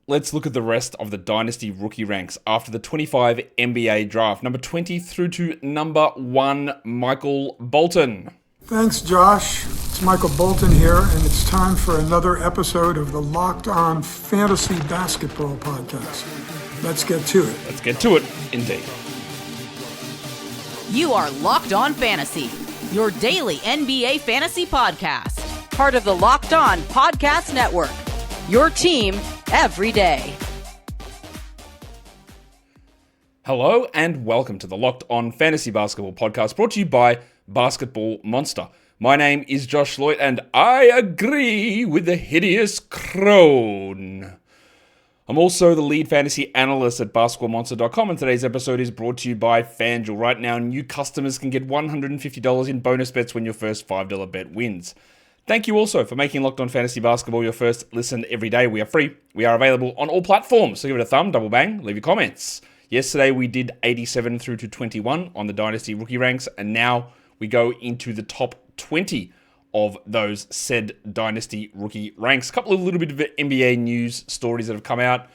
let's look at the rest of the Dynasty rookie ranks after the 25 NBA draft. Number 20 through to number 1, Michael Bolton. Thanks, Josh. It's Michael Bolton here, and it's time for another episode of the Locked On Fantasy Basketball Podcast. Let's get to it. Let's get to it, indeed. You are Locked On Fantasy, your daily NBA fantasy podcast. Part of the Locked On Podcast Network, your team every day. Hello and welcome to the Locked On Fantasy Basketball Podcast, brought to you by Basketball Monster. My name is Josh Lloyd, and I agree with the hideous crone. I'm also the lead fantasy analyst at basketballmonster.com, and today's episode is brought to you by FanDuel. Right now, new customers can get $150 in bonus bets when your first $5 bet wins. Thank you also for making Locked On Fantasy Basketball your first listen every day. We are free. We are available on all platforms, so give it a thumb, double bang, leave your comments. Yesterday, we did 87 through to 21 on the Dynasty rookie ranks, and now we go into the top 20 of those said Dynasty rookie ranks. A couple of little bit of NBA news stories that have come out.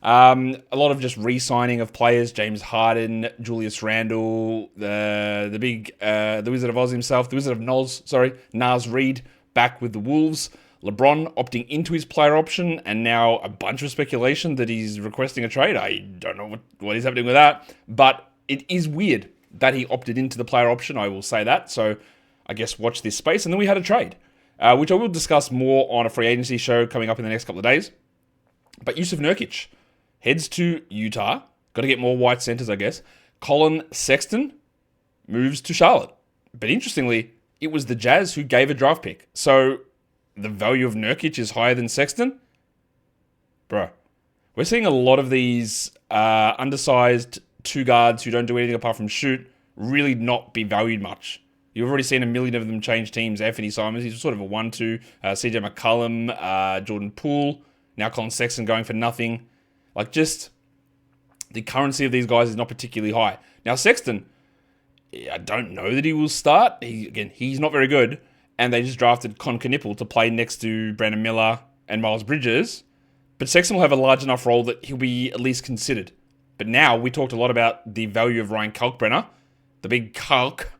A lot of just re-signing of players. James Harden, Julius Randle, the Wizard of Oz himself, the Wizard of Noz, Naz Reid back with the Wolves. LeBron opting into his player option, and now a bunch of speculation that he's requesting a trade. I don't know what is happening with that, but it is weird that he opted into the player option. I will say that. So I guess watch this space. And then we had a trade, which I will discuss more on a free agency show coming up in the next couple of days. But Jusuf Nurkic heads to Utah. Got to get more white centers, I guess. Collin Sexton moves to Charlotte. But interestingly, it was the Jazz who gave a draft pick. So the value of Nurkic is higher than Sexton? Bro, we're seeing a lot of these undersized two guards who don't do anything apart from shoot really not be valued much. You've already seen a million of them change teams. Anthony Simons, he's sort of a 1-2. CJ McCollum, Jordan Poole. Now Collin Sexton going for nothing. Like, just the currency of these guys is not particularly high. Now Sexton, I don't know that he will start. He's not very good. And they just drafted Con Knipple to play next to Brandon Miller and Miles Bridges. But Sexton will have a large enough role that he'll be at least considered. But now we talked a lot about the value of Ryan Kalkbrenner, the big Kalk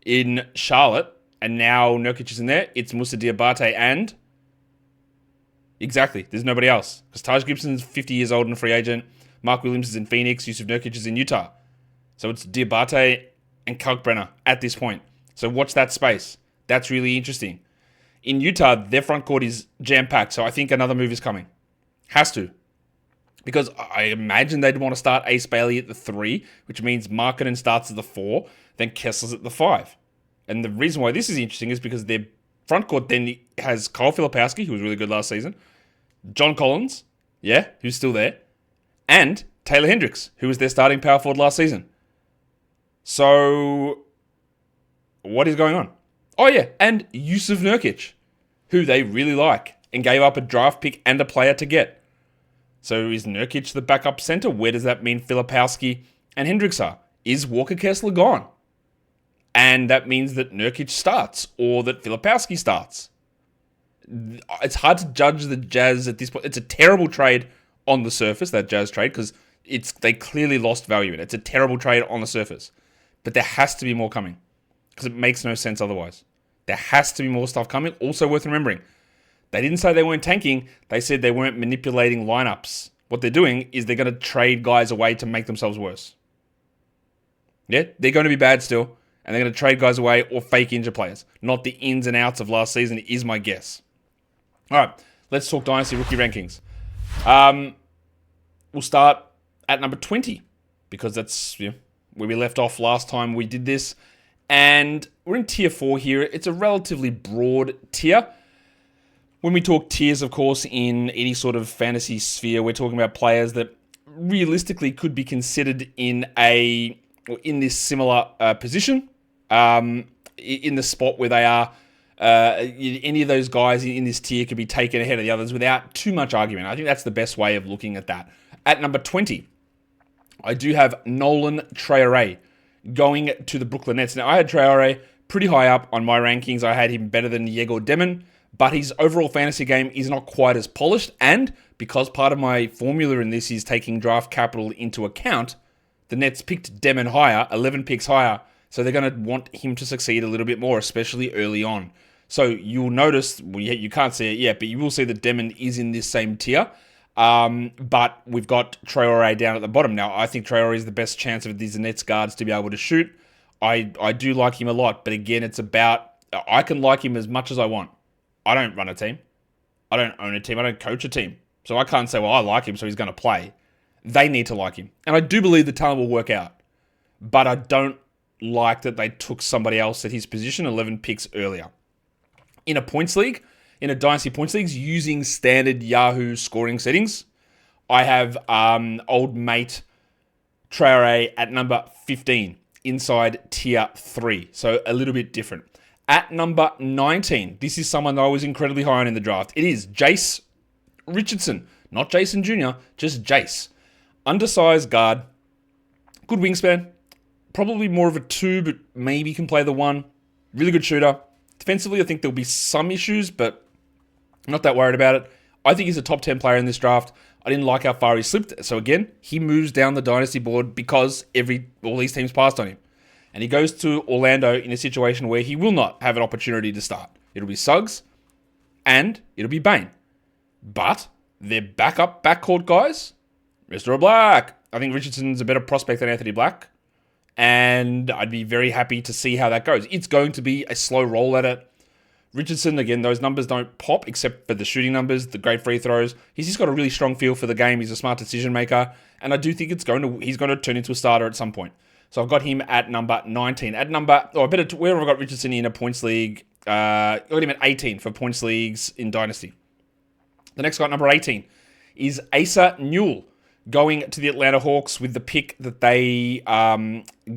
in Charlotte. And now Nurkic is in there. It's Moussa Diabate and... Exactly, there's nobody else. Because Taj Gibson's 50 years old and a free agent. Mark Williams is in Phoenix. Jusuf Nurkic is in Utah. So it's Diabate and Kalkbrenner at this point. So watch that space. That's really interesting. In Utah, their front court is jam-packed, so I think another move is coming. Has to. Because I imagine they'd want to start Ace Bailey at the 3, which means Markkanen starts at the 4, then Kessler's at the 5. And the reason why this is interesting is because their front court then has Kyle Filipowski, who was really good last season, John Collins, who's still there, and Taylor Hendricks, who was their starting power forward last season. So, what is going on? Oh yeah, and Jusuf Nurkic, who they really like and gave up a draft pick and a player to get. So is Nurkic the backup center? Where does that mean Filipowski and Hendricks are? Is Walker Kessler gone? And that means that Nurkic starts or that Filipowski starts. It's hard to judge the Jazz at this point. It's a terrible trade on the surface, that Jazz trade, because they clearly lost value in it. It's a terrible trade on the surface. But there has to be more coming. Because it makes no sense otherwise. There has to be more stuff coming. Also worth remembering, they didn't say they weren't tanking. They said they weren't manipulating lineups. What they're doing is they're going to trade guys away to make themselves worse. Yeah, they're going to be bad still. And they're going to trade guys away or fake injure players. Not the ins and outs of last season is my guess. All right, let's talk Dynasty rookie rankings. We'll start at number 20. Because that's where we left off last time we did this. And we're in tier 4 here. It's a relatively broad tier. When we talk tiers, of course, in any sort of fantasy sphere, we're talking about players that realistically could be considered in this similar position, in the spot where they are. Any of those guys in this tier could be taken ahead of the others without too much argument. I think that's the best way of looking at that. At number 20, I do have Nolan Traore going to the Brooklyn Nets. Now, I had Traore pretty high up on my rankings. I had him better than Yegor Demon, but his overall fantasy game is not quite as polished. And because part of my formula in this is taking draft capital into account, the Nets picked Demon higher, 11 picks higher, so they're going to want him to succeed a little bit more, especially early on. So you'll notice, well, you can't see it yet, but you will see that Demon is in this same tier. But we've got Traore down at the bottom. Now, I think Traore is the best chance of these Nets guards to be able to shoot. I do like him a lot, but again, it's about, I can like him as much as I want. I don't run a team. I don't own a team. I don't coach a team. So I can't say, well, I like him, so he's going to play. They need to like him. And I do believe the talent will work out. But I don't like that they took somebody else at his position 11 picks earlier. In a points league, in a Dynasty points leagues, using standard Yahoo scoring settings, I have old mate Traore at number 15 inside tier 3. So a little bit different. At number 19, this is someone that I was incredibly high on in the draft. It is Jace Richardson. Not Jason Jr., just Jace. Undersized guard. Good wingspan. Probably more of a 2, but maybe can play the 1. Really good shooter. Defensively, I think there'll be some issues, but I'm not that worried about it. I think he's a top 10 player in this draft. I didn't like how far he slipped. So again, he moves down the dynasty board because all these teams passed on him. And he goes to Orlando in a situation where he will not have an opportunity to start. It'll be Suggs and it'll be Bane. But their backcourt guys, Mr. Black. I think Richardson's a better prospect than Anthony Black. And I'd be very happy to see how that goes. It's going to be a slow roll at it. Richardson, again, those numbers don't pop except for the shooting numbers, the great free throws. He's just got a really strong feel for the game. He's a smart decision maker. And I do think he's going to turn into a starter at some point. So I've got him at number 19. Where have I got Richardson in a points league? I got him at 18 for points leagues in Dynasty. The next guy at number 18 is Asa Newell, going to the Atlanta Hawks with the pick that they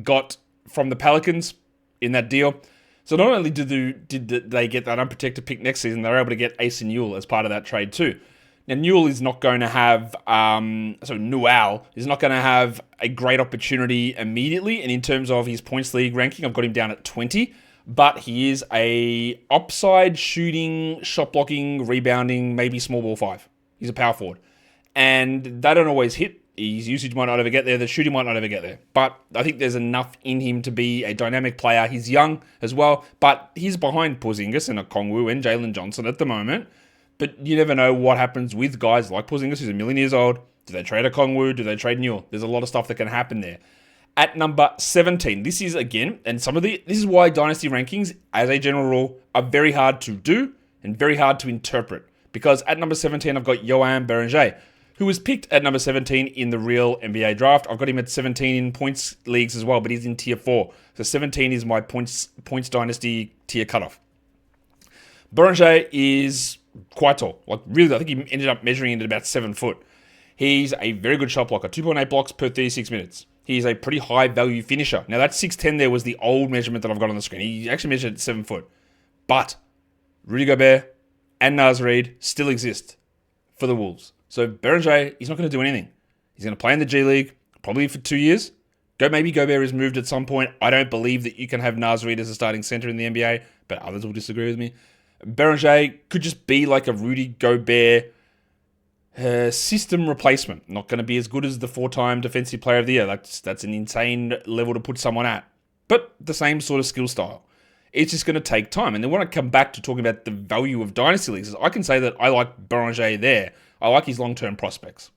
got from the Pelicans in that deal. So not only did they get that unprotected pick next season, they were able to get Asa Newell as part of that trade too. Now, Newell is not going to have, Newell is not going to have a great opportunity immediately. And in terms of his points league ranking, I've got him down at 20. But he is a upside shooting, shot blocking, rebounding, maybe small ball 5. He's a power forward. And they don't always hit. His usage might not ever get there. The shooting might not ever get there. But I think there's enough in him to be a dynamic player. He's young as well. But he's behind Porzingis and Okongwu and Jalen Johnson at the moment. But you never know what happens with guys like Porzingis, who's a million years old. Do they trade Okongwu? Do they trade Newell? There's a lot of stuff that can happen there. At number 17, this is again, and this is why dynasty rankings, as a general rule, are very hard to do and very hard to interpret. Because at number 17, I've got Johan Berenger, who was picked at number 17 in the real NBA draft. I've got him at 17 in points leagues as well, but he's in tier 4. So 17 is my points dynasty tier cutoff. Berenger is quite tall. Like really, I think he ended up measuring in at about 7 foot. He's a very good shot blocker, 2.8 blocks per 36 minutes. He's a pretty high value finisher. Now that 6'10" there was the old measurement that I've got on the screen. He actually measured at 7 foot. But Rudy Gobert and Naz Reid still exist for the Wolves. So Berenger, he's not going to do anything. He's going to play in the G League, probably for 2 years. Maybe Gobert is moved at some point. I don't believe that you can have Naz Reid as a starting center in the NBA, but others will disagree with me. Berenger could just be like a Rudy Gobert system replacement. Not going to be as good as the 4-time Defensive Player of the Year. That's an insane level to put someone at. But the same sort of skill style. It's just going to take time. And then when I come back to talking about the value of dynasty leagues, I can say that I like Berenger there. I like his long-term prospects.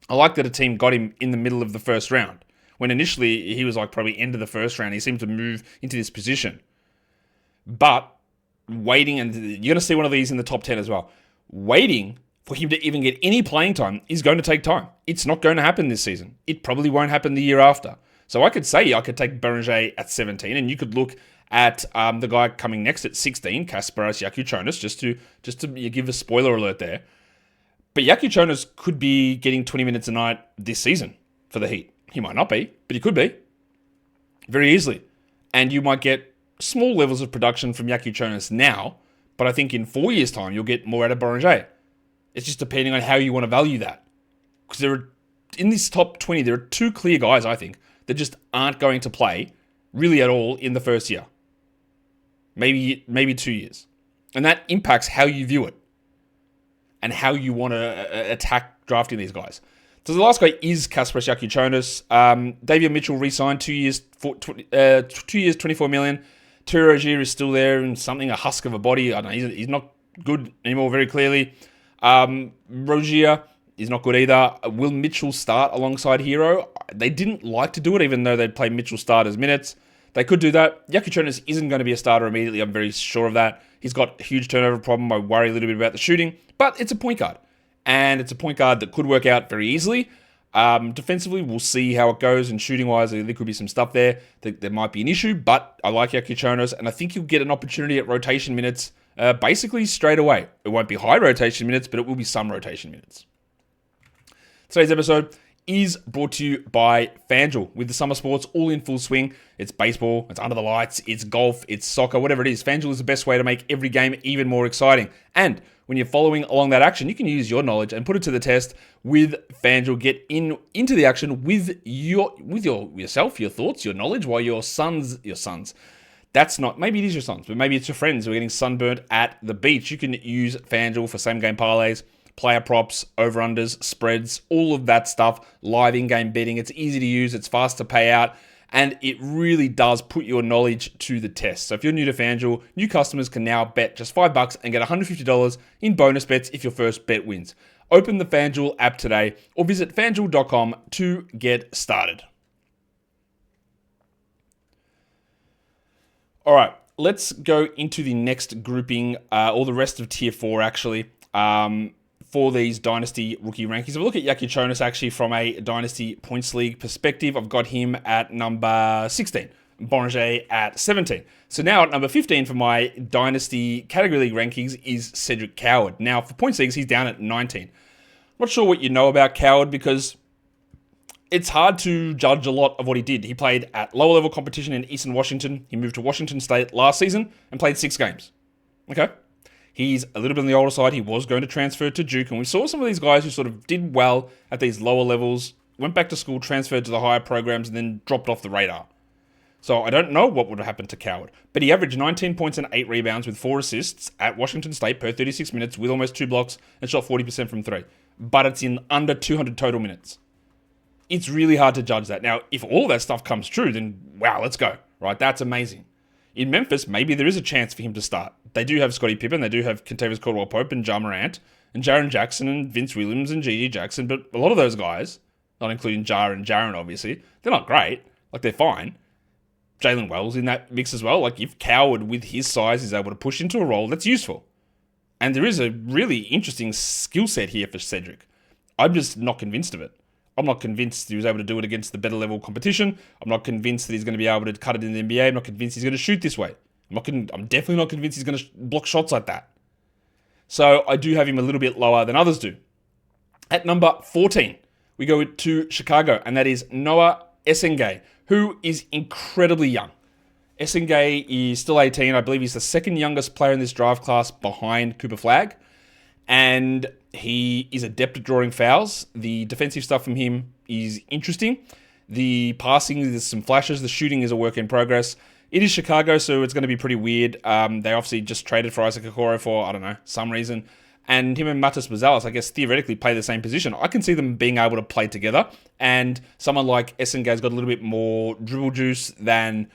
I like that a team got him in the middle of the first round. When initially he was like probably end of the first round. He seemed to move into this position. But waiting, and you're going to see one of these in the top 10 as well. Waiting for him to even get any playing time is going to take time. It's not going to happen this season. It probably won't happen the year after. So I could say I could take Berenger at 17, and you could look at the guy coming next at 16, Kasparas Yakuchonis, just to give a spoiler alert there. But Yakuchonis could be getting 20 minutes a night this season for the Heat. He might not be, but he could be. Very easily. And you might get small levels of production from Yakuchonis now, but I think in 4 years' time, you'll get more out of Berenger. It's just depending on how you want to value that. Because in this top 20, there are 2 clear guys, I think, that just aren't going to play really at all in the first year. Maybe 2 years. And that impacts how you view it and how you want to attack drafting these guys. So the last guy is Kasparas Yakuchonis. Davion Mitchell re-signed 2 years, 24 million. Terry Rozier is still there and a husk of a body. I don't know, he's not good anymore, very clearly. Rozier is not good either. Will Mitchell start alongside Hero? They didn't like to do it, even though they'd play Mitchell starters minutes. They could do that. Yakuchonis isn't going to be a starter immediately. I'm very sure of that. He's got a huge turnover problem. I worry a little bit about the shooting, but it's a point guard. And it's a point guard that could work out very easily. Defensively, we'll see how it goes. And shooting-wise, there could be some stuff there that there might be an issue. But I like Yakuchonis, and I think he'll get an opportunity at rotation minutes basically straight away. It won't be high rotation minutes, but it will be some rotation minutes. Today's episode is brought to you by FanDuel. With the summer sports all in full swing, it's baseball, it's under the lights, it's golf, it's soccer, whatever it is. FanDuel is the best way to make every game even more exciting. And when you're following along that action, you can use your knowledge and put it to the test with FanDuel. Get into the action with yourself, your thoughts, your knowledge, while your sons. Maybe it is your sons, but maybe it's your friends who are getting sunburnt at the beach. You can use FanDuel for same game parlays, player props, over-unders, spreads, all of that stuff, live in-game betting. It's easy to use, it's fast to pay out, and it really does put your knowledge to the test. So if you're new to FanDuel, new customers can now bet just $5 and get $150 in bonus bets if your first bet wins. Open the FanDuel app today or visit FanDuel.com to get started. All right, let's go into the next grouping, or the rest of Tier 4 actually. For these Dynasty rookie rankings. If we look at Yakuchonis actually from a Dynasty Points League perspective, I've got him at number 16, Bonnier at 17. So now at number 15 for my Dynasty Category League rankings is Cedric Coward. Now for Points Leagues, he's down at 19. Not sure what you know about Coward because it's hard to judge a lot of what he did. He played at lower level competition in Eastern Washington. He moved to Washington State last season and played 6 games. Okay. He's a little bit on the older side. He was going to transfer to Duke, and we saw some of these guys who sort of did well at these lower levels, went back to school, transferred to the higher programs, and then dropped off the radar. So I don't know what would have happened to Coward, but he averaged 19 points and 8 rebounds with 4 assists at Washington State per 36 minutes with almost 2 blocks and shot 40% from 3. But it's in under 200 total minutes. It's really hard to judge that. Now, if all of that stuff comes true, then wow, let's go. Right? That's amazing. In Memphis, maybe there is a chance for him to start. They do have Scottie Pippen, they do have Kentavious Caldwell-Pope and Ja Morant, and Jaren Jackson and Vince Williams and G.G. Jackson, but a lot of those guys, not including Ja and Jaren obviously, they're not great. Like, they're fine. Jalen Wells in that mix as well. Like, if Coward with his size is able to push into a role, that's useful. And there is a really interesting skill set here for Cedric. I'm just not convinced of it. I'm not convinced he was able to do it against the better level competition. I'm not convinced that he's going to be able to cut it in the NBA. I'm not convinced he's going to shoot this way. I'm definitely not convinced he's going to block shots like that. So I do have him a little bit lower than others do. At number 14, we go to Chicago, and that is Noah Essengay, who is incredibly young. Essengay is still 18. I believe he's the second youngest player in this draft class behind Cooper Flagg. And he is adept at drawing fouls. The defensive stuff from him is interesting. The passing, there's some flashes. The shooting is a work in progress. It is Chicago, so it's going to be pretty weird. They obviously just traded for Isaac Okoro for, I don't know, some reason. And him and Matas Buzelis, I guess, theoretically play the same position. I can see them being able to play together. And someone like Essengay's got a little bit more dribble juice, that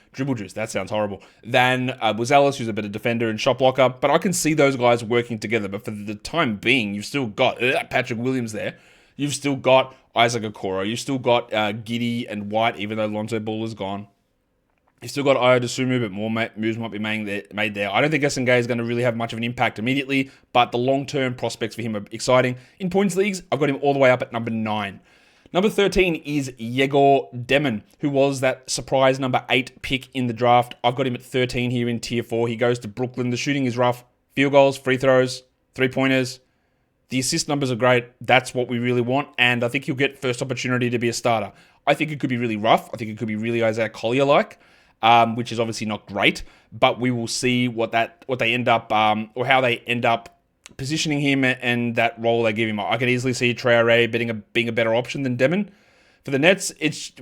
sounds horrible, than Buzelis, who's a better defender and shot blocker. But I can see those guys working together. But for the time being, you've still got Patrick Williams there. You've still got Isaac Okoro. You've still got Giddey and White, even though Lonzo Ball is gone. You've still got Ayo Dosunmu, but more moves might be made there. I don't think Essengay is going to really have much of an impact immediately, but the long-term prospects for him are exciting. In points leagues, I've got him all the way up at number 9. Number 13 is Yegor Demon, who was that surprise number 8 pick in the draft. I've got him at 13 here in Tier 4. He goes to Brooklyn. The shooting is rough. Field goals, free throws, three-pointers. The assist numbers are great. That's what we really want, and I think he'll get first opportunity to be a starter. I think it could be really rough. I think it could be really Isaiah Collier-like. Which is obviously not great, but we will see what they end up, or how they end up positioning him and that role they give him. I can easily see Traore being a better option than Demon. For the Nets,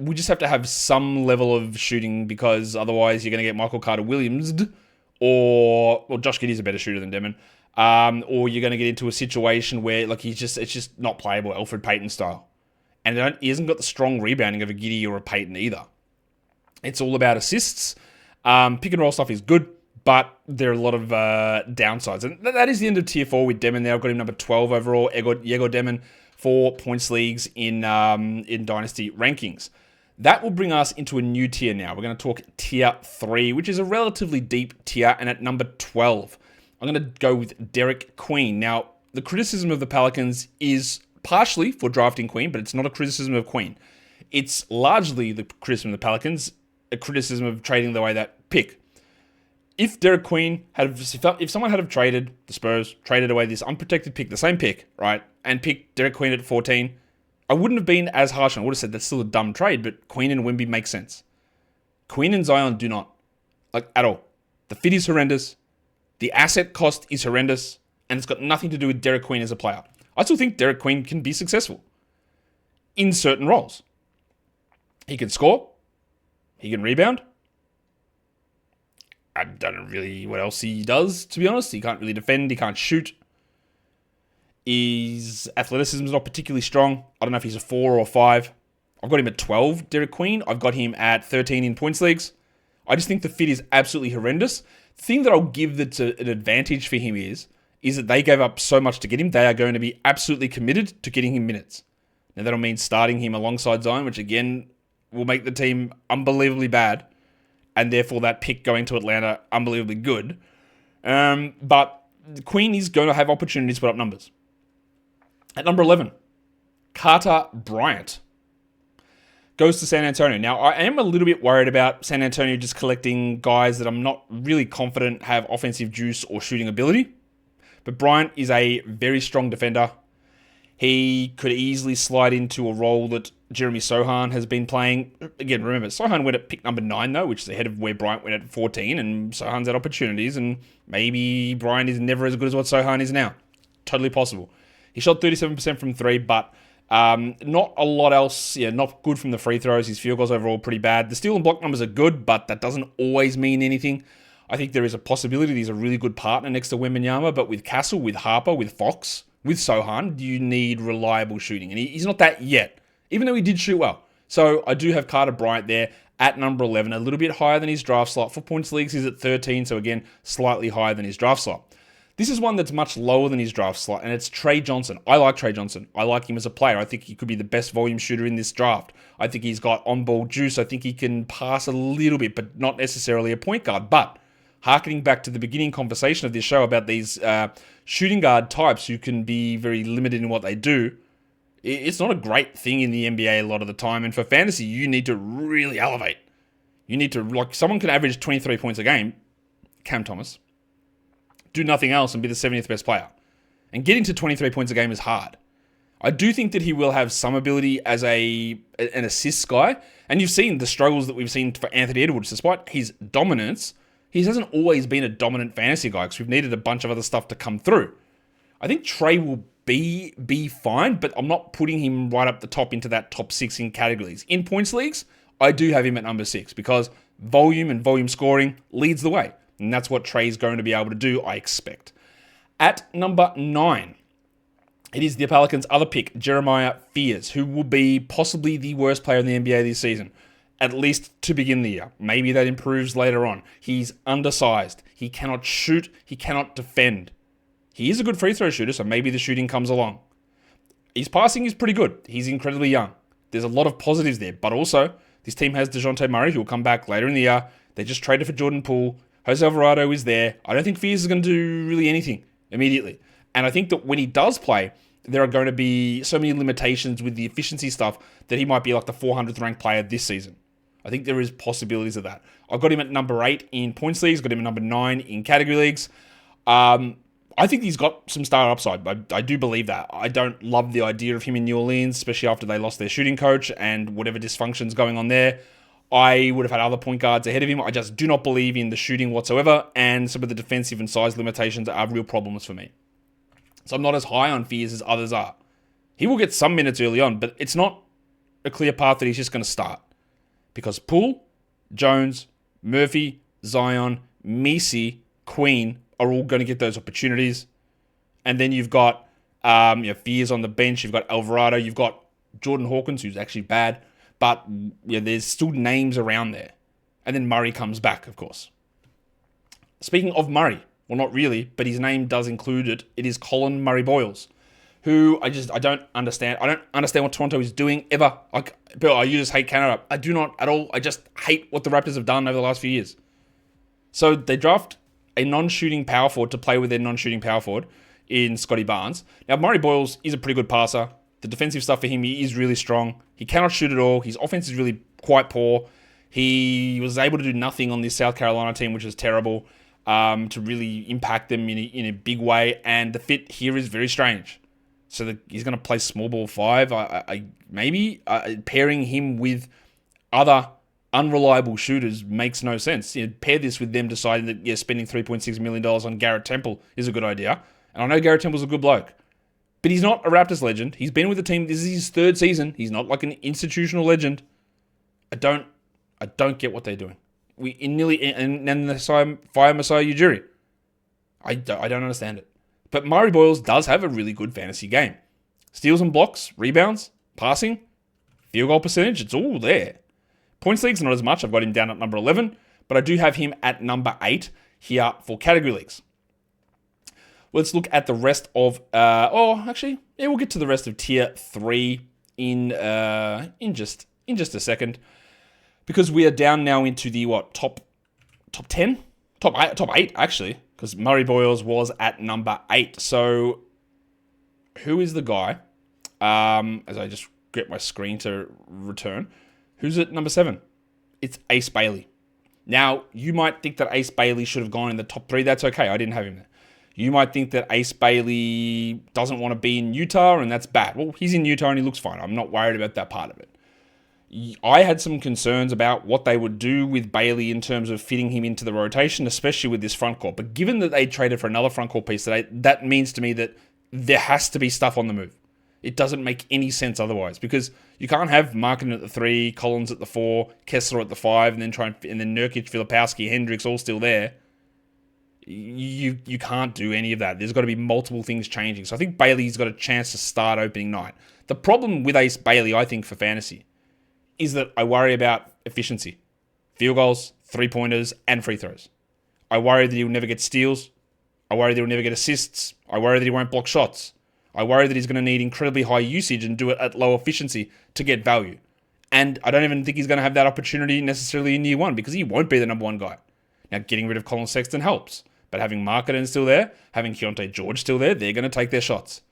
we just have to have some level of shooting, because otherwise you're going to get Michael Carter-Williams or Josh Giddey's a better shooter than Demon, or you're going to get into a situation where like it's just not playable, Elfrid Payton style, and he hasn't got the strong rebounding of a Giddey or a Payton either. It's all about assists. Pick and roll stuff is good, but there are a lot of downsides. And that is the end of tier 4 with Demon there. I've got him number 12 overall, Yegor Demon, for points leagues in Dynasty Rankings. That will bring us into a new tier now. We're going to talk tier 3, which is a relatively deep tier, and at number 12, I'm going to go with Derik Queen. Now, the criticism of the Pelicans is partially for drafting Queen, but it's not a criticism of Queen. It's largely the criticism of the Pelicans, a criticism of trading the way that pick. If Derik Queen if someone had have traded, the Spurs traded away this unprotected pick, the same pick, right, and picked Derik Queen at 14, I wouldn't have been as harsh. I would have said that's still a dumb trade, but Queen and Wemby make sense. Queen and Zion do not, like at all. The fit is horrendous. The asset cost is horrendous, and it's got nothing to do with Derik Queen as a player. I still think Derik Queen can be successful in certain roles. He can score. He can rebound. I don't know really what else he does, to be honest. He can't really defend. He can't shoot. His athleticism is not particularly strong. I don't know if he's a 4 or 5. I've got him at 12, Derik Queen. I've got him at 13 in points leagues. I just think the fit is absolutely horrendous. The thing that I'll give that's an advantage for him is that they gave up so much to get him. They are going to be absolutely committed to getting him minutes. Now, that'll mean starting him alongside Zion, which again will make the team unbelievably bad, and therefore that pick going to Atlanta unbelievably good. But Queen is going to have opportunities to put up numbers. At number 11, Carter Bryant goes to San Antonio. Now, I am a little bit worried about San Antonio just collecting guys that I'm not really confident have offensive juice or shooting ability. But Bryant is a very strong defender. He could easily slide into a role that Jeremy Sohan has been playing. Again, remember, Sohan went at pick number 9, though, which is ahead of where Bryant went at 14, and Sohan's had opportunities, and maybe Bryant is never as good as what Sohan is now. Totally possible. He shot 37% from 3, but not a lot else. Yeah, not good from the free throws. His field goals overall pretty bad. The steal and block numbers are good, but that doesn't always mean anything. I think there is a possibility he's a really good partner next to Wembanyama, but with Castle, with Harper, with Fox, with Sohan, you need reliable shooting. And he's not that yet, even though he did shoot well. So I do have Carter Bryant there at number 11, a little bit higher than his draft slot. For points leagues, he's at 13, so again, slightly higher than his draft slot. This is one that's much lower than his draft slot, and it's Trey Johnson. I like Trey Johnson. I like him as a player. I think he could be the best volume shooter in this draft. I think he's got on-ball juice. I think he can pass a little bit, but not necessarily a point guard. But harkening back to the beginning conversation of this show about these shooting guard types who can be very limited in what they do, it's not a great thing in the NBA a lot of the time. And for fantasy, you need to really elevate. You need to, like, someone can average 23 points a game, Cam Thomas, do nothing else and be the 70th best player. And getting to 23 points a game is hard. I do think that he will have some ability as an assist guy. And you've seen the struggles that we've seen for Anthony Edwards. Despite his dominance, he hasn't always been a dominant fantasy guy because we've needed a bunch of other stuff to come through. I think Trey will be fine, but I'm not putting him right up the top into that top 6 in categories. In points leagues, I do have him at number 6 because volume and volume scoring leads the way. And that's what Trey's going to be able to do, I expect. At number 9, it is the Pelicans' other pick, Jeremiah Fears, who will be possibly the worst player in the NBA this season, at least to begin the year. Maybe that improves later on. He's undersized. He cannot shoot. He cannot defend. He is a good free throw shooter, so maybe the shooting comes along. His passing is pretty good. He's incredibly young. There's a lot of positives there, but also this team has DeJounte Murray, who will come back later in the year. They just traded for Jordan Poole. Jose Alvarado is there. I don't think Fears is going to do really anything immediately. And I think that when he does play, there are going to be so many limitations with the efficiency stuff that he might be like the 400th ranked player this season. I think there is possibilities of that. I've got him at number 8 in points leagues. Got him at number 9 in category leagues. I think he's got some star upside. I do believe that. I don't love the idea of him in New Orleans, especially after they lost their shooting coach and whatever dysfunction's going on there. I would have had other point guards ahead of him. I just do not believe in the shooting whatsoever, and some of the defensive and size limitations are real problems for me. So I'm not as high on Fears as others are. He will get some minutes early on, but it's not a clear path that he's just going to start. Because Poole, Jones, Murphy, Zion, Messi, Queen are all going to get those opportunities. And then you've got Fears on the bench. You've got Alvarado. You've got Jordan Hawkins, who's actually bad. But there's still names around there. And then Murray comes back, of course. Speaking of Murray, well, not really, but his name does include it. It is Collin Murray-Boyles, who I don't understand. I don't understand what Toronto is doing ever. Bill, you just hate Canada. I do not at all. I just hate what the Raptors have done over the last few years. So they draft a non-shooting power forward to play with their non-shooting power forward in Scotty Barnes. Now, Murray-Boyles is a pretty good passer. The defensive stuff for him, he is really strong. He cannot shoot at all. His offense is really quite poor. He was able to do nothing on this South Carolina team, which is terrible, to really impact them in a big way. And the fit here is very strange. So he's going to play small ball 5. Maybe pairing him with other unreliable shooters makes no sense. Pair this with them deciding that spending $3.6 million on Garrett Temple is a good idea. And I know Garrett Temple's a good bloke, but he's not a Raptors legend. He's been with the team. This is his 3rd season. He's not like an institutional legend. I don't get what they're doing. And then they fire Masai Ujiri. I don't understand it. But Murray-Boyles does have a really good fantasy game. Steals and blocks, rebounds, passing, field goal percentage, it's all there. Points leagues, not as much. I've got him down at number 11, but I do have him at number 8 here for category leagues. Let's look at the rest of, we'll get to the rest of tier 3 in just a second, because we are down now into the top 10, top 8 actually, because Murray-Boyles was at number 8. So who is the guy? As I just get my screen to return, who's at number 7? It's Ace Bailey. Now, you might think that Ace Bailey should have gone in the top 3. That's okay. I didn't have him there. You might think that Ace Bailey doesn't want to be in Utah, and that's bad. Well, he's in Utah and he looks fine. I'm not worried about that part of it. I had some concerns about what they would do with Bailey in terms of fitting him into the rotation, especially with this front court. But given that they traded for another front court piece today, that means to me that there has to be stuff on the move. It doesn't make any sense otherwise, because you can't have Markin at the 3, Collins at the 4, Kessler at the 5, and then Nurkic, Filipowski, Hendricks all still there. You can't do any of that. There's got to be multiple things changing. So I think Bailey's got a chance to start opening night. The problem with Ace Bailey, I think, for fantasy, is that I worry about efficiency. Field goals, 3-pointers, and free throws. I worry that he'll never get steals. I worry that he'll never get assists. I worry that he won't block shots. I worry that he's going to need incredibly high usage and do it at low efficiency to get value. And I don't even think he's going to have that opportunity necessarily in year 1, because he won't be the number 1 guy. Now, getting rid of Collin Sexton helps. But having Markkanen still there, having Keontae George still there, they're going to take their shots.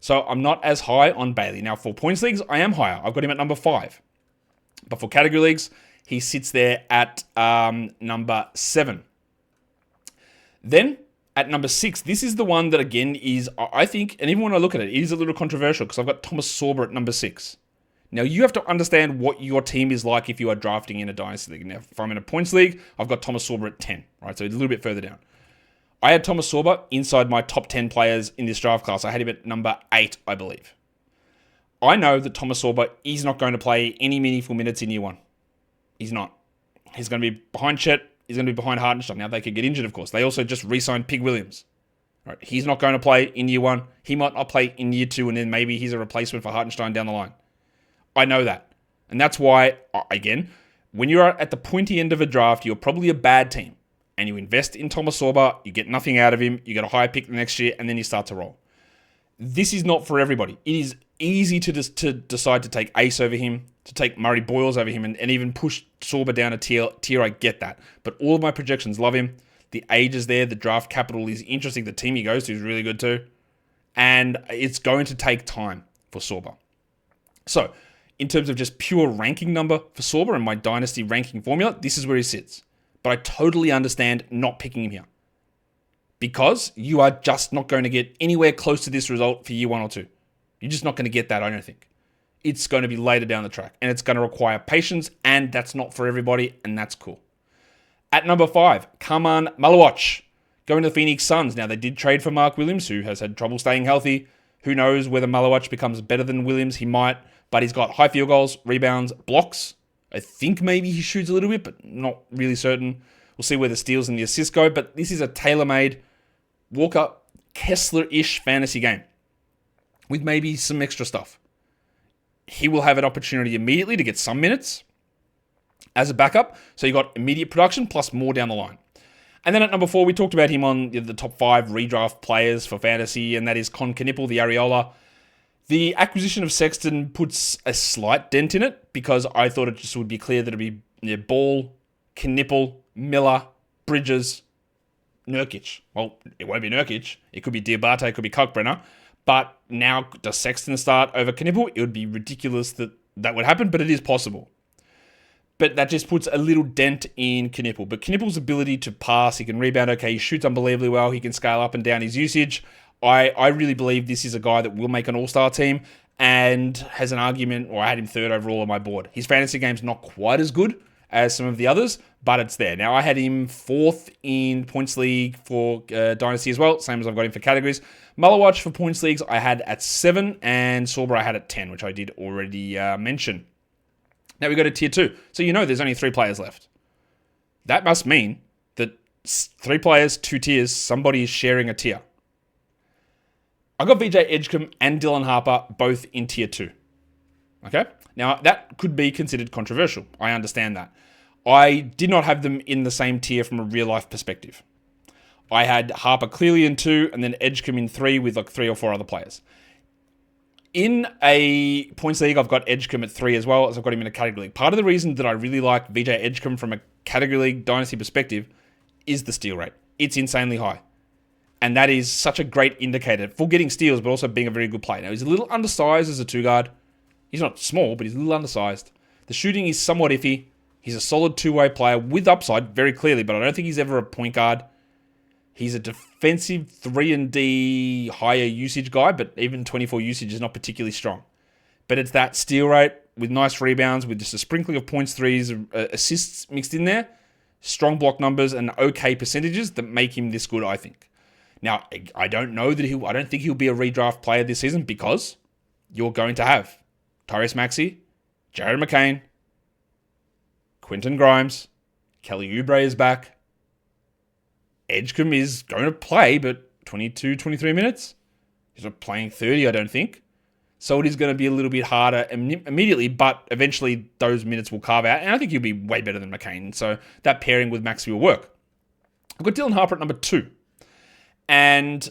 So I'm not as high on Bailey. Now, for points leagues, I am higher. I've got him at number 5. But for category leagues, he sits there at number 7. Then, at number 6, this is the one that, again, is, I think, and even when I look at it, it is a little controversial, because I've got Thomas Sorber at number 6. Now, you have to understand what your team is like if you are drafting in a dynasty league. Now, if I'm in a points league, I've got Thomas Sorber at 10, right? So it's a little bit further down. I had Thomas Sorber inside my top 10 players in this draft class. I had him at number 8, I believe. I know that Thomas Sorber is not going to play any meaningful minutes in year 1. He's not. He's going to be behind Chet. He's going to be behind Hartenstein. Now, they could get injured, of course. They also just re-signed Pig Williams. Right? He's not going to play in year 1. He might not play in year 2, and then maybe he's a replacement for Hartenstein down the line. I know that. And that's why, again, when you're at the pointy end of a draft, you're probably a bad team. And you invest in Thomas Sorber, you get nothing out of him, you get a higher pick the next year, and then you start to roll. This is not for everybody. It is easy to decide to take Ace over him, to take Murray-Boyles over him, and even push Sorber down a tier. I get that. But all of my projections love him. The age is there. The draft capital is interesting. The team he goes to is really good too. And it's going to take time for Sorber. So, in terms of just pure ranking number for Sorber and my dynasty ranking formula, this is where he sits. But I totally understand not picking him here, because you are just not going to get anywhere close to this result for year 1 or 2. You're just not going to get that, I don't think. It's going to be later down the track, and it's going to require patience, and that's not for everybody, and that's cool. At number 5, Kaman Malawach, going to the Phoenix Suns. Now, they did trade for Mark Williams, who has had trouble staying healthy. Who knows whether Malawach becomes better than Williams? He might, but he's got high field goals, rebounds, blocks. I think maybe he shoots a little bit, but not really certain. We'll see where the steals and the assists go, but this is a tailor-made Walker Kessler-ish fantasy game with maybe some extra stuff. He will have an opportunity immediately to get some minutes as a backup, so you got immediate production plus more down the line. And then at number 4, we talked about him on the top 5 redraft players for fantasy, and that is Con Knipple, the Areola. The acquisition of Sexton puts a slight dent in it because I thought it just would be clear that it'd be Ball, Knipple, Miller, Bridges, Nurkic. Well, it won't be Nurkic. It could be Diabate, it could be Kalkbrenner. But now, does Sexton start over Knipple? It would be ridiculous that would happen, but it is possible. But that just puts a little dent in Knipple. But Knipple's ability to pass, he can rebound okay, he shoots unbelievably well, he can scale up and down his usage. I really believe this is a guy that will make an all-star team and has an argument, or I had him 3rd overall on my board. His fantasy game's not quite as good as some of the others, but it's there. Now, I had him 4th in points league for Dynasty as well, same as I've got him for categories. Mullerwatch for points leagues I had at 7, and Sorber I had at 10, which I did already mention. Now we go to tier 2. So you know there's only 3 players left. That must mean that 3 players, 2 tiers, somebody is sharing a tier. I got VJ Edgecombe and Dylan Harper both in tier 2. Okay? Now that could be considered controversial. I understand that. I did not have them in the same tier from a real life perspective. I had Harper clearly in 2 and then Edgecombe in 3 with like 3 or 4 other players. In a points league, I've got Edgecombe at 3 as well, as I've got him in a category league. Part of the reason that I really like VJ Edgecombe from a category league dynasty perspective is the steal rate. It's insanely high. And that is such a great indicator for getting steals, but also being a very good player. Now, he's a little undersized as a 2-guard. He's not small, but he's a little undersized. The shooting is somewhat iffy. He's a solid 2-way player with upside, very clearly, but I don't think he's ever a point guard. He's a defensive 3-and-D higher usage guy, but even 24 usage is not particularly strong. But it's that steal rate with nice rebounds, with just a sprinkling of points, threes, assists mixed in there, strong block numbers, and okay percentages that make him this good, I think. Now, I don't know that I don't think he'll be a redraft player this season because you're going to have Tyrese Maxey, Jared McCain, Quentin Grimes, Kelly Oubre is back. Edgecombe is going to play, but 22, 23 minutes. He's not playing 30, I don't think. So it is going to be a little bit harder immediately, but eventually those minutes will carve out, and I think he'll be way better than McCain. So that pairing with Maxey will work. I've got Dylan Harper at number 2. And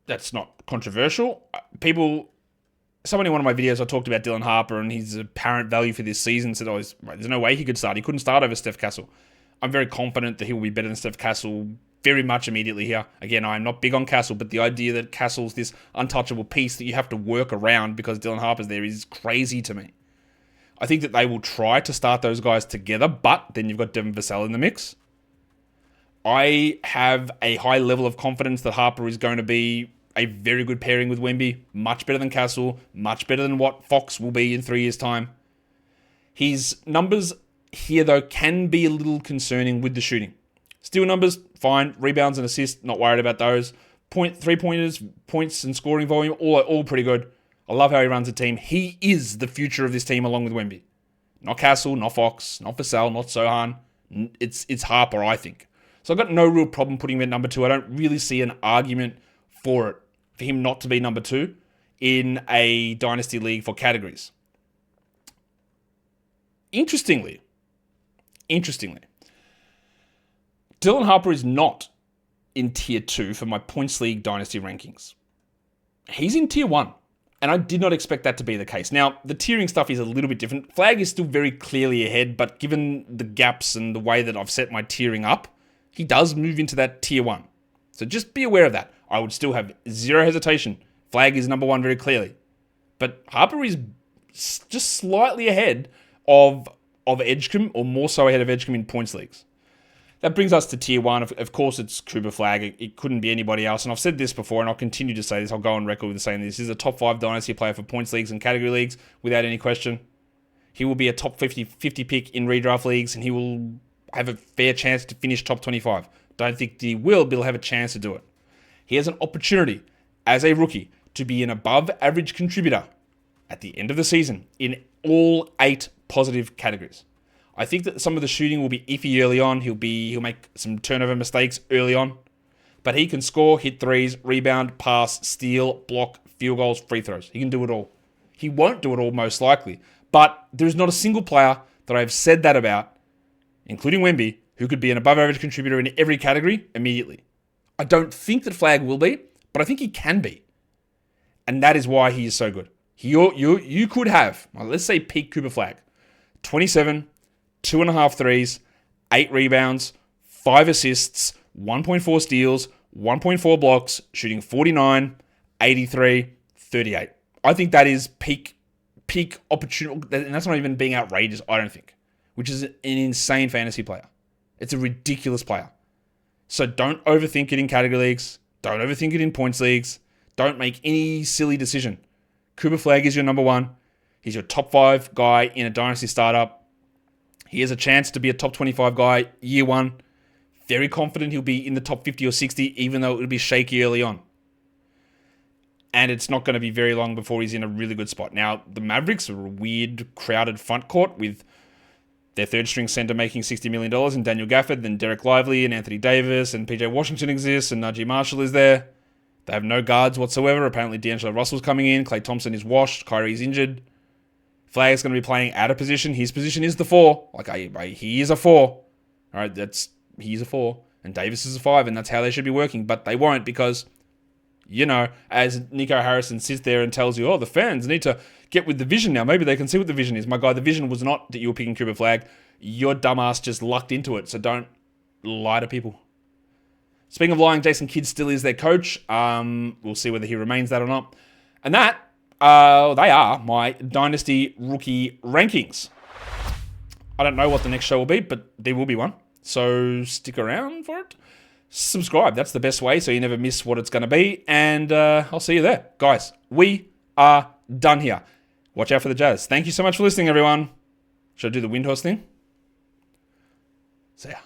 that's not controversial. Someone in one of my videos, I talked about Dylan Harper and his apparent value for this season. Said, there's no way he could start. He couldn't start over Steph Castle. I'm very confident that he will be better than Steph Castle very much immediately here. Again, I'm not big on Castle, but the idea that Castle's this untouchable piece that you have to work around because Dylan Harper's there is crazy to me. I think that they will try to start those guys together, but then you've got Devin Vassell in the mix. I have a high level of confidence that Harper is going to be a very good pairing with Wemby, much better than Castle, much better than what Fox will be in 3 years' time. His numbers here, though, can be a little concerning with the shooting. Steal numbers, fine. Rebounds and assists, not worried about those. Three-pointers, points and scoring volume, all pretty good. I love how he runs a team. He is the future of this team along with Wemby. Not Castle, not Fox, not Vassell, not Sohan. It's Harper, I think. So I've got no real problem putting him at number 2. I don't really see an argument for him not to be number 2 in a dynasty league for categories. Interestingly, Dylan Harper is not in tier 2 for my points league dynasty rankings. He's in tier 1, and I did not expect that to be the case. Now, the tiering stuff is a little bit different. Flagg is still very clearly ahead, but given the gaps and the way that I've set my tiering up, he does move into that tier 1. So just be aware of that. I would still have zero hesitation. Flagg is number 1 very clearly. But Harper is just slightly ahead of Edgecombe, or more so ahead of Edgecombe in points leagues. That brings us to tier 1. Of course, it's Cooper Flagg. It couldn't be anybody else. And I've said this before, and I'll continue to say this. I'll go on record with saying this. This is a top 5 dynasty player for points leagues and category leagues, without any question. He will be a top 50 pick in redraft leagues, and he will have a fair chance to finish top 25. Don't think he will, but he'll have a chance to do it. He has an opportunity, as a rookie, to be an above-average contributor at the end of the season in all 8 positive categories. I think that some of the shooting will be iffy early on. He'll make some turnover mistakes early on. But he can score, hit threes, rebound, pass, steal, block, field goals, free throws. He can do it all. He won't do it all most likely. But there's not a single player that I've said that about, including Wemby, who could be an above average contributor in every category immediately. I don't think that Flagg will be, but I think he can be. And that is why he is so good. You could have, let's say peak Cooper Flagg, 27, 2.5 threes, 8 rebounds, 5 assists, 1.4 steals, 1.4 blocks, shooting 49, 83, 38. I think that is peak opportunity, and that's not even being outrageous, I don't think, which is an insane fantasy player. It's a ridiculous player. So don't overthink it in category leagues. Don't overthink it in points leagues. Don't make any silly decision. Cooper Flagg is your number one. He's your top 5 guy in a dynasty startup. He has a chance to be a top 25 guy year one. Very confident he'll be in the top 50 or 60, even though it'll be shaky early on. And it's not going to be very long before he's in a really good spot. Now, the Mavericks are a weird, crowded front court with their third-string center making $60 million, and Daniel Gafford, then Derek Lively, and Anthony Davis, and PJ Washington exists, and Najee Marshall is there. They have no guards whatsoever. Apparently, D'Angelo Russell's coming in. Klay Thompson is washed. Kyrie's injured. Flagg's going to be playing out of position. His position is the 4. He is a 4. All right, he's a 4, and Davis is a 5, and that's how they should be working. But they won't because, as Nico Harrison sits there and tells you, the fans need to get with the vision now. Maybe they can see what the vision is. My guy, the vision was not that you were picking Cooper Flagg. Your dumbass just lucked into it, so don't lie to people. Speaking of lying, Jason Kidd still is their coach. We'll see whether he remains that or not. And that, they are my Dynasty Rookie Rankings. I don't know what the next show will be, but there will be one. So stick around for it. Subscribe. That's the best way so you never miss what it's going to be. And I'll see you there. Guys, we are done here. Watch out for the Jazz. Thank you so much for listening, everyone. Should I do the Windhorse thing? See ya.